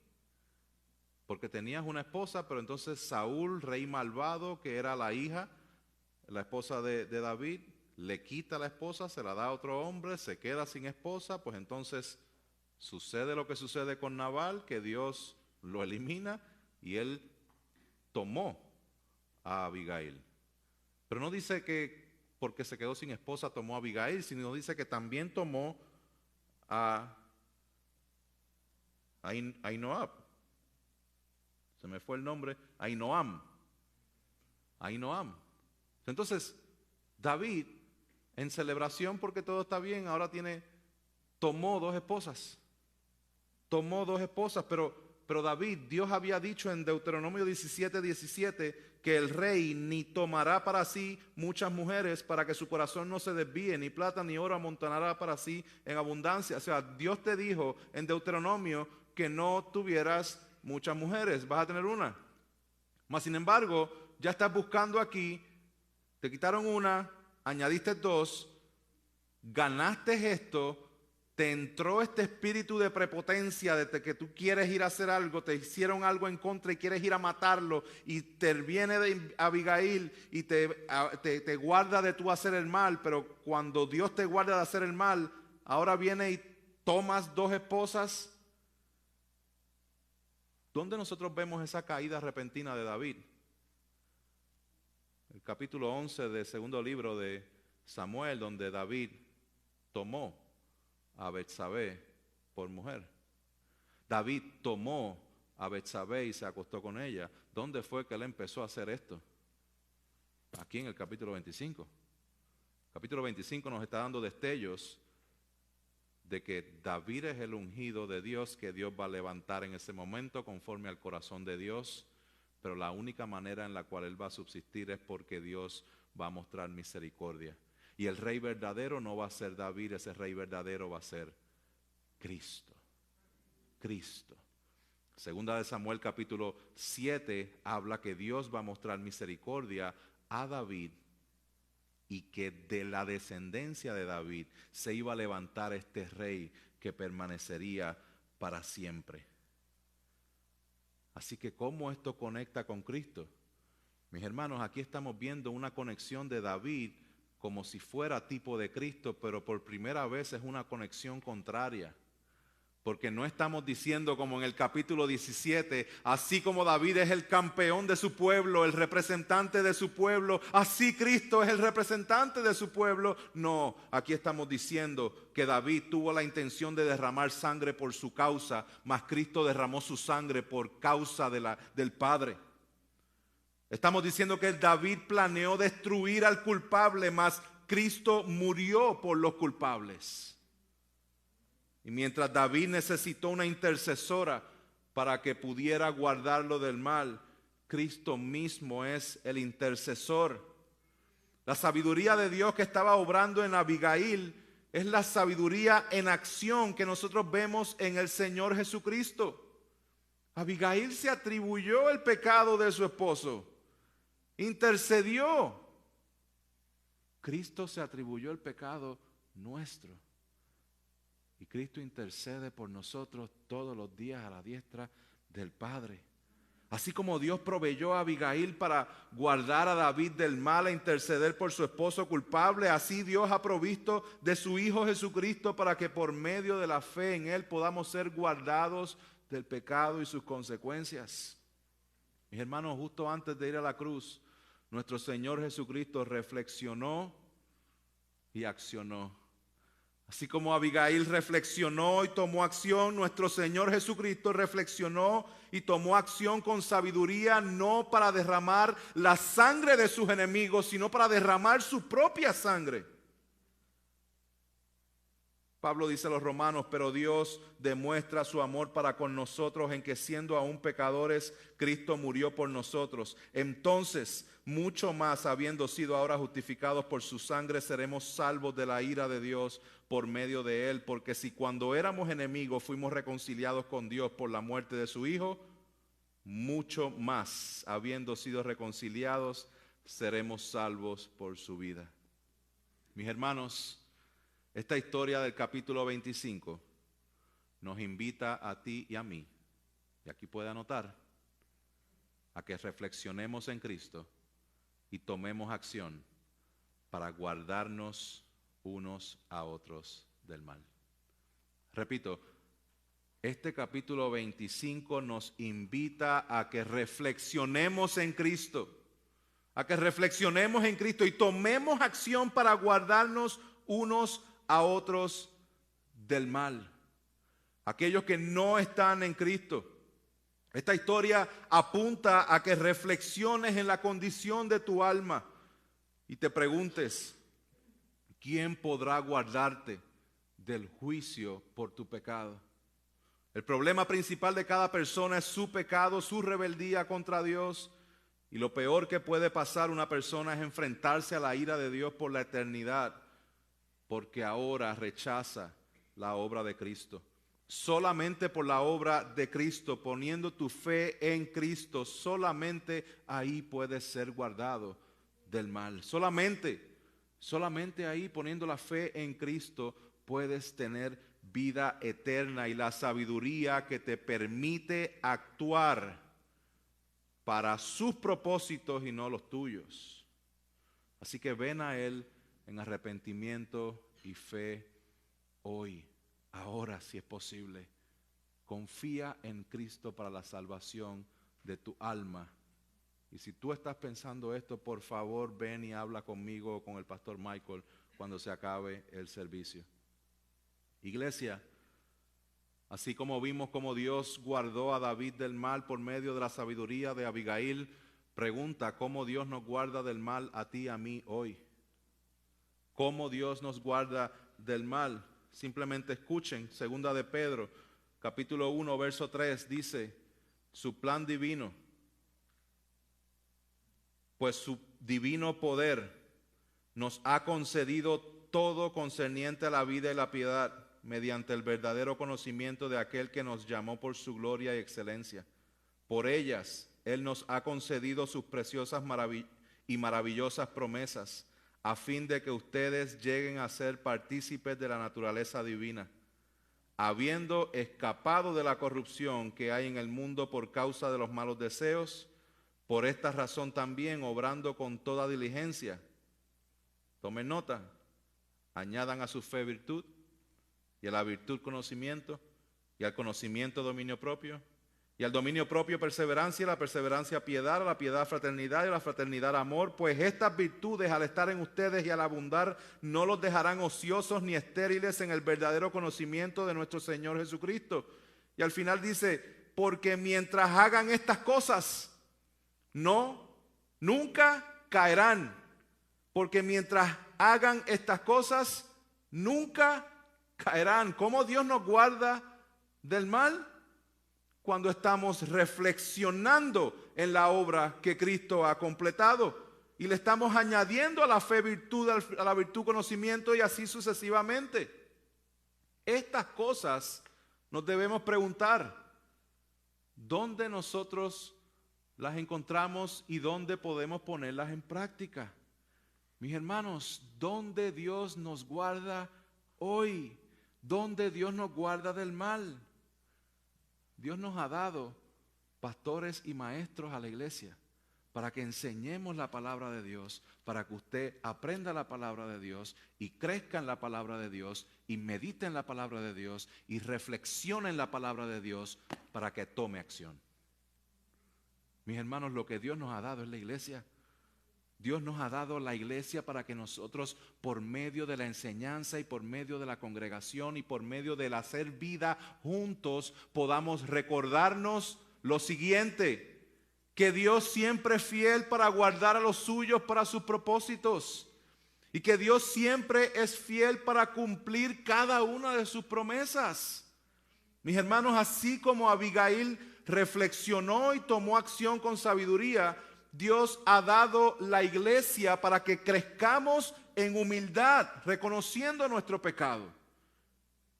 Speaker 1: Porque tenías una esposa, pero entonces Saúl, rey malvado, que era la hija, la esposa de David, le quita la esposa, se la da a otro hombre, se queda sin esposa, pues entonces sucede lo que sucede con Nabal, que Dios lo elimina y él tomó a Abigail. Pero no dice que porque se quedó sin esposa tomó a Abigail, sino dice que también tomó a Ahinoam. Se me fue el nombre. Ahinoam. Entonces, David, en celebración porque todo está bien, ahora tomó 2 esposas. Pero David, Dios había dicho en Deuteronomio 17:17 que el rey ni tomará para sí muchas mujeres para que su corazón no se desvíe, ni plata ni oro amontonará para sí en abundancia. O sea, Dios te dijo en Deuteronomio que no tuvieras muchas mujeres, vas a tener una. Mas, sin embargo, ya estás buscando aquí, te quitaron una, añadiste 2, ganaste esto. Te entró este espíritu de prepotencia de que tú quieres ir a hacer algo, te hicieron algo en contra y quieres ir a matarlo, y te viene de Abigail y te guarda de tú hacer el mal. Pero cuando Dios te guarda de hacer el mal, ahora viene y tomas 2 esposas. ¿Dónde nosotros vemos esa caída repentina de David? El capítulo 11 del segundo libro de Samuel, donde David tomó a Betsabé por mujer. David tomó a Betsabé y se acostó con ella. ¿Dónde fue que él empezó a hacer esto? Aquí en el capítulo 25. El capítulo 25 nos está dando destellos de que David es el ungido de Dios, que Dios va a levantar en ese momento conforme al corazón de Dios, pero la única manera en la cual él va a subsistir es porque Dios va a mostrar misericordia. Y el rey verdadero no va a ser David, ese rey verdadero va a ser Cristo. Cristo. Segunda de Samuel capítulo 7 habla que Dios va a mostrar misericordia a David y que de la descendencia de David se iba a levantar este rey que permanecería para siempre. Así que ¿cómo esto conecta con Cristo? Mis hermanos, aquí estamos viendo una conexión de David como si fuera tipo de Cristo, pero por primera vez es una conexión contraria. Porque no estamos diciendo como en el capítulo 17, así como David es el campeón de su pueblo, el representante de su pueblo, así Cristo es el representante de su pueblo. No, aquí estamos diciendo que David tuvo la intención de derramar sangre por su causa, mas Cristo derramó su sangre por causa del Padre. Estamos diciendo que David planeó destruir al culpable, mas Cristo murió por los culpables. Y mientras David necesitó una intercesora para que pudiera guardarlo del mal, Cristo mismo es el intercesor. La sabiduría de Dios que estaba obrando en Abigail es la sabiduría en acción que nosotros vemos en el Señor Jesucristo. Abigail se atribuyó el pecado de su esposo, intercedió. Cristo se atribuyó el pecado nuestro. Y Cristo intercede por nosotros todos los días a la diestra del Padre. Así como Dios proveyó a Abigail para guardar a David del mal e interceder por su esposo culpable, así Dios ha provisto de su Hijo Jesucristo para que por medio de la fe en Él podamos ser guardados del pecado y sus consecuencias. Mis hermanos, justo antes de ir a la cruz, nuestro Señor Jesucristo reflexionó y accionó. Así como Abigail reflexionó y tomó acción, nuestro Señor Jesucristo reflexionó y tomó acción con sabiduría, no para derramar la sangre de sus enemigos, sino para derramar su propia sangre. Pablo dice a los romanos, pero Dios demuestra su amor para con nosotros en que siendo aún pecadores, Cristo murió por nosotros. Entonces, mucho más, habiendo sido ahora justificados por su sangre, seremos salvos de la ira de Dios por medio de él. Porque si cuando éramos enemigos fuimos reconciliados con Dios por la muerte de su Hijo, mucho más, habiendo sido reconciliados, seremos salvos por su vida. Mis hermanos, esta historia del capítulo 25 nos invita a ti y a mí, y aquí puede anotar, a que reflexionemos en Cristo y tomemos acción para guardarnos unos a otros del mal. Repito, este capítulo 25 nos invita a que reflexionemos en Cristo, a que reflexionemos en Cristo y tomemos acción para guardarnos unos a otros del mal. Aquellos que no están en Cristo. Esta historia apunta a que reflexiones en la condición de tu alma y te preguntes, ¿quién podrá guardarte del juicio por tu pecado? El problema principal de cada persona es su pecado, su rebeldía contra Dios. Y lo peor que puede pasar una persona es enfrentarse a la ira de Dios por la eternidad, porque ahora rechaza la obra de Cristo. Solamente por la obra de Cristo, poniendo tu fe en Cristo, solamente ahí puedes ser guardado del mal. Solamente ahí, poniendo la fe en Cristo, puedes tener vida eterna y la sabiduría que te permite actuar para sus propósitos y no los tuyos. Así que ven a Él en arrepentimiento y fe hoy, ahora si es posible. Confía en Cristo para la salvación de tu alma. Y si tú estás pensando esto, por favor ven y habla conmigo o con el pastor Michael cuando se acabe el servicio. Iglesia, así como vimos cómo Dios guardó a David del mal por medio de la sabiduría de Abigail, pregunta cómo Dios nos guarda del mal a ti y a mí hoy. ¿Cómo Dios nos guarda del mal? Simplemente escuchen, 2 de Pedro, capítulo 1, verso 3, dice, su plan divino, pues su divino poder nos ha concedido todo concerniente a la vida y la piedad, mediante el verdadero conocimiento de aquel que nos llamó por su gloria y excelencia. Por ellas, Él nos ha concedido sus preciosas y maravillosas promesas, a fin de que ustedes lleguen a ser partícipes de la naturaleza divina, habiendo escapado de la corrupción que hay en el mundo por causa de los malos deseos. Por esta razón también, obrando con toda diligencia, tomen nota, añadan a su fe virtud, y a la virtud conocimiento, y al conocimiento dominio propio, y al dominio propio perseverancia, y a la perseverancia piedad, a la piedad fraternidad, y a la fraternidad amor, pues estas virtudes al estar en ustedes y al abundar no los dejarán ociosos ni estériles en el verdadero conocimiento de nuestro Señor Jesucristo. Y al final dice, porque mientras hagan estas cosas, nunca caerán, porque mientras hagan estas cosas, nunca caerán. ¿Cómo Dios nos guarda del mal? Cuando estamos reflexionando en la obra que Cristo ha completado y le estamos añadiendo a la fe virtud, a la virtud conocimiento y así sucesivamente. Estas cosas nos debemos preguntar, ¿dónde nosotros las encontramos y dónde podemos ponerlas en práctica? Mis hermanos, ¿dónde Dios nos guarda hoy? ¿Dónde Dios nos guarda del mal? Dios nos ha dado pastores y maestros a la iglesia para que enseñemos la palabra de Dios, para que usted aprenda la palabra de Dios y crezca en la palabra de Dios y medite en la palabra de Dios y reflexione en la palabra de Dios para que tome acción. Mis hermanos, lo que Dios nos ha dado es la iglesia. Dios nos ha dado la iglesia para que nosotros, por medio de la enseñanza y por medio de la congregación y por medio del hacer vida juntos, podamos recordarnos lo siguiente: que Dios siempre es fiel para guardar a los suyos para sus propósitos, y que Dios siempre es fiel para cumplir cada una de sus promesas. Mis hermanos, así como Abigail reflexionó y tomó acción con sabiduría, Dios ha dado la iglesia para que crezcamos en humildad, reconociendo nuestro pecado.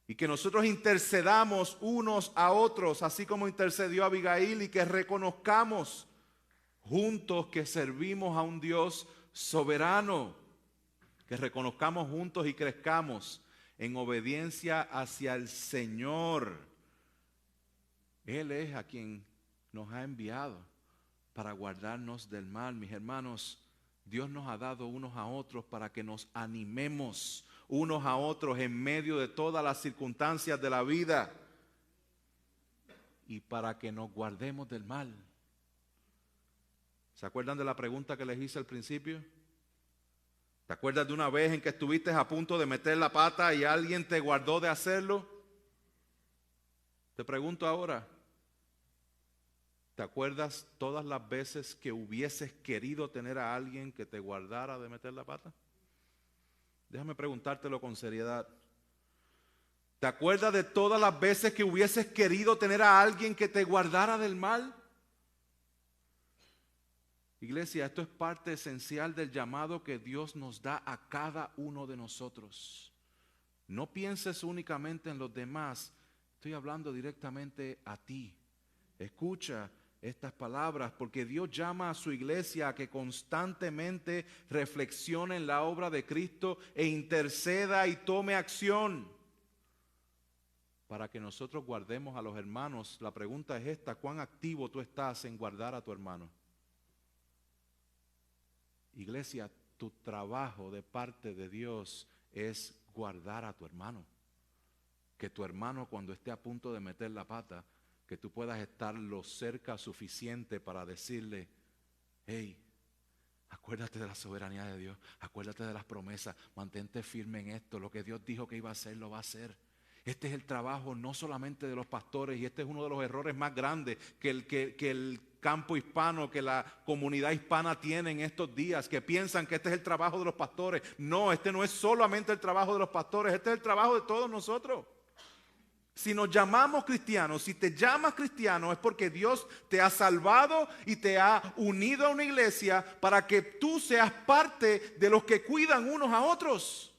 Speaker 1: Y que nosotros intercedamos unos a otros, así como intercedió Abigail, y que reconozcamos juntos que servimos a un Dios soberano. Que reconozcamos juntos y crezcamos en obediencia hacia el Señor. Él es a quien nos ha enviado para guardarnos del mal. Mis hermanos, Dios nos ha dado unos a otros para que nos animemos unos a otros en medio de todas las circunstancias de la vida y para que nos guardemos del mal. ¿Se acuerdan de la pregunta que les hice al principio? ¿Te acuerdas de una vez en que estuviste a punto de meter la pata y alguien te guardó de hacerlo? Te pregunto ahora, ¿te acuerdas todas las veces que hubieses querido tener a alguien que te guardara de meter la pata? Déjame preguntártelo con seriedad. ¿Te acuerdas de todas las veces que hubieses querido tener a alguien que te guardara del mal? Iglesia, esto es parte esencial del llamado que Dios nos da a cada uno de nosotros. No pienses únicamente en los demás, estoy hablando directamente a ti. Escucha estas palabras, porque Dios llama a su iglesia a que constantemente reflexione en la obra de Cristo e interceda y tome acción para que nosotros guardemos a los hermanos. La pregunta es esta: ¿cuán activo tú estás en guardar a tu hermano? Iglesia, tu trabajo de parte de Dios es guardar a tu hermano. Que tu hermano, cuando esté a punto de meter la pata, que tú puedas estar lo cerca suficiente para decirle: hey, acuérdate de la soberanía de Dios, acuérdate de las promesas, mantente firme en esto, lo que Dios dijo que iba a hacer, lo va a hacer. Este es el trabajo no solamente de los pastores, y este es uno de los errores más grandes que el campo hispano, que la comunidad hispana tiene en estos días, que piensan que este es el trabajo de los pastores. No, este no es solamente el trabajo de los pastores, este es el trabajo de todos nosotros. Si nos llamamos cristianos, si te llamas cristiano, es porque Dios te ha salvado y te ha unido a una iglesia para que tú seas parte de los que cuidan unos a otros.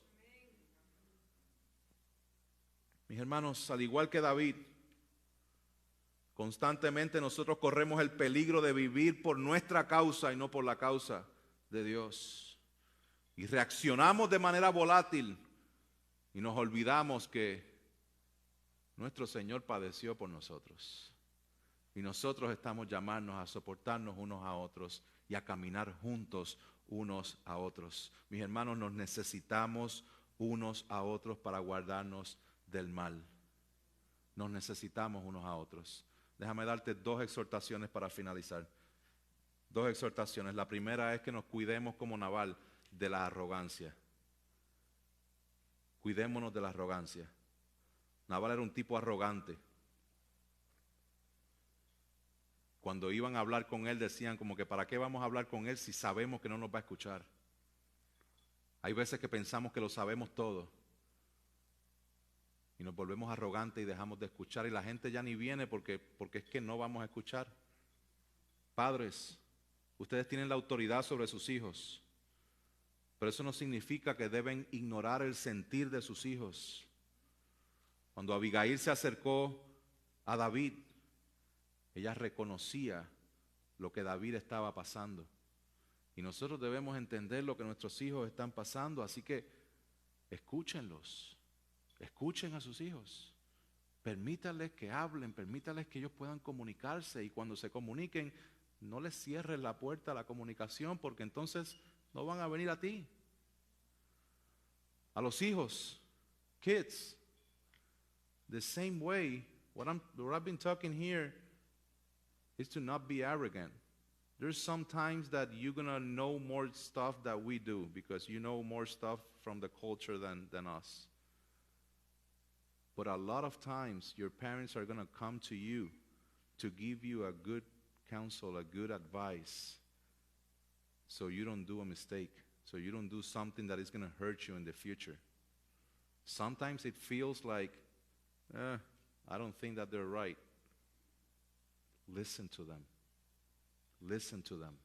Speaker 1: Mis hermanos, al igual que David, constantemente nosotros corremos el peligro de vivir por nuestra causa y no por la causa de Dios. Y reaccionamos de manera volátil y nos olvidamos que nuestro Señor padeció por nosotros. Y nosotros estamos llamados a soportarnos unos a otros y a caminar juntos unos a otros. Mis hermanos, nos necesitamos unos a otros para guardarnos del mal. Nos necesitamos unos a otros. Déjame darte 2 exhortaciones para finalizar. 2 exhortaciones. La primera es que nos cuidemos como Nabal de la arrogancia. Cuidémonos de la arrogancia. Nabal era un tipo arrogante. Cuando iban a hablar con él decían como que ¿para qué vamos a hablar con él si sabemos que no nos va a escuchar? Hay veces que pensamos que lo sabemos todo y nos volvemos arrogantes y dejamos de escuchar y la gente ya ni viene porque es que no vamos a escuchar. Padres, ustedes tienen la autoridad sobre sus hijos, pero eso no significa que deben ignorar el sentir de sus hijos. Cuando Abigail se acercó a David, ella reconocía lo que David estaba pasando. Y nosotros debemos entender lo que nuestros hijos están pasando, así que escúchenlos, escuchen a sus hijos. Permítanles que hablen, permítanles que ellos puedan comunicarse y cuando se comuniquen, no les cierres la puerta a la comunicación porque entonces no van a venir a ti. A los hijos, kids, the same way, what I've been talking here is to not be arrogant. There's sometimes that you're going to know more stuff that we do because you know more stuff from the culture than us. But a lot of times your parents are going to come to you to give you a good counsel, a good advice, so you don't do a mistake, so you don't do something that is going to hurt you in the future. Sometimes it feels like, I don't think that they're right. Listen to them. Listen to them.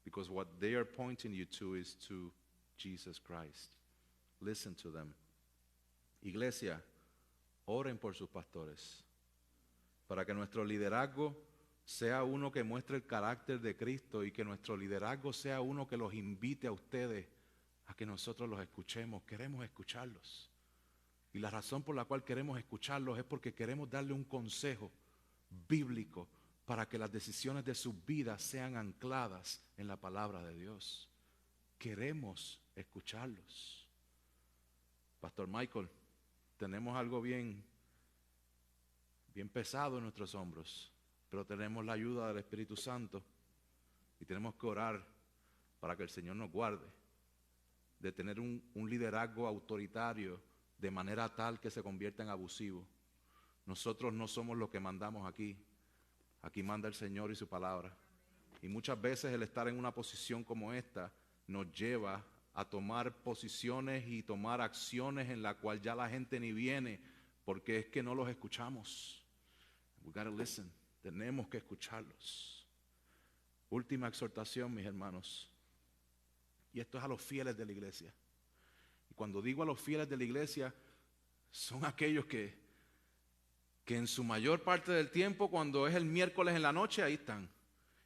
Speaker 1: Because what they are pointing you to is to Jesus Christ. Listen to them. Iglesia, oren por sus pastores. Para que nuestro liderazgo sea uno que muestre el carácter de Cristo y que nuestro liderazgo sea uno que los invite a ustedes a que nosotros los escuchemos. Queremos escucharlos. Y la razón por la cual queremos escucharlos es porque queremos darle un consejo bíblico para que las decisiones de sus vidas sean ancladas en la palabra de Dios. Queremos escucharlos. Pastor Michael, tenemos algo bien pesado en nuestros hombros, pero tenemos la ayuda del Espíritu Santo y tenemos que orar para que el Señor nos guarde de tener un liderazgo autoritario de manera tal que se convierta en abusivo. Nosotros no somos los que mandamos aquí. Aquí manda el Señor y su palabra. Y muchas veces el estar en una posición como esta nos lleva a tomar posiciones y tomar acciones en la cual ya la gente ni viene porque es que no los escuchamos. We gotta listen. Tenemos que escucharlos. Última exhortación, mis hermanos. Y esto es a los fieles de la iglesia. Y cuando digo a los fieles de la iglesia, son aquellos que en su mayor parte del tiempo, cuando es el miércoles en la noche, ahí están.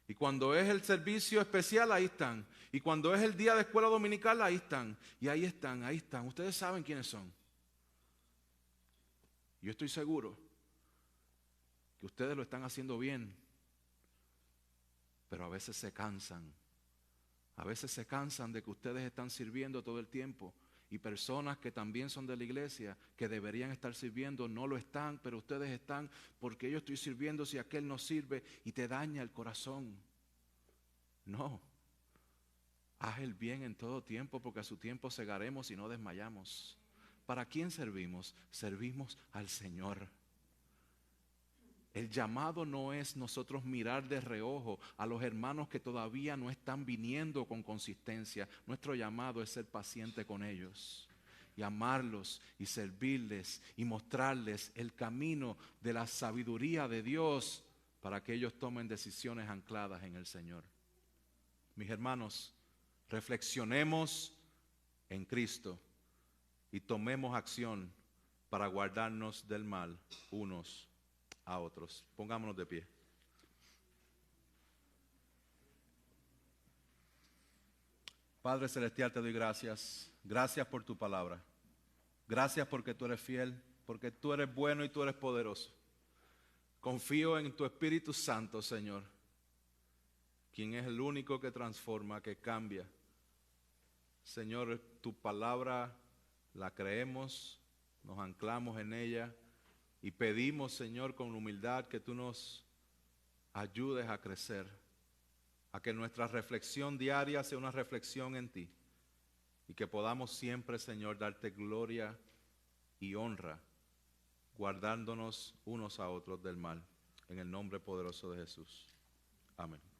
Speaker 1: Y cuando es el servicio especial, ahí están. Y cuando es el día de escuela dominical, ahí están. Y ahí están, ahí están. Ustedes saben quiénes son. Yo estoy seguro que ustedes lo están haciendo bien, pero a veces se cansan. A veces se cansan de que ustedes están sirviendo todo el tiempo. Y personas que también son de la iglesia, que deberían estar sirviendo, no lo están, pero ustedes están porque yo estoy sirviendo si aquel no sirve y te daña el corazón. No, haz el bien en todo tiempo porque a su tiempo segaremos y no desmayamos. ¿para quién servimos? Servimos al Señor. El llamado no es nosotros mirar de reojo a los hermanos que todavía no están viniendo con consistencia. Nuestro llamado es ser paciente con ellos y amarlos y servirles y mostrarles el camino de la sabiduría de Dios para que ellos tomen decisiones ancladas en el Señor. Mis hermanos, reflexionemos en Cristo y tomemos acción para guardarnos del mal unos a otros. Pongámonos de pie. Padre Celestial, te doy gracias. Gracias por tu palabra. Gracias porque tú eres fiel, porque tú eres bueno y tú eres poderoso. Confío en tu Espíritu Santo, Señor, quien es el único que transforma, que cambia. Señor, tu palabra la creemos, nos anclamos en ella y pedimos, Señor, con humildad que tú nos ayudes a crecer, a que nuestra reflexión diaria sea una reflexión en ti y que podamos siempre, Señor, darte gloria y honra, guardándonos unos a otros del mal. En el nombre poderoso de Jesús. Amén.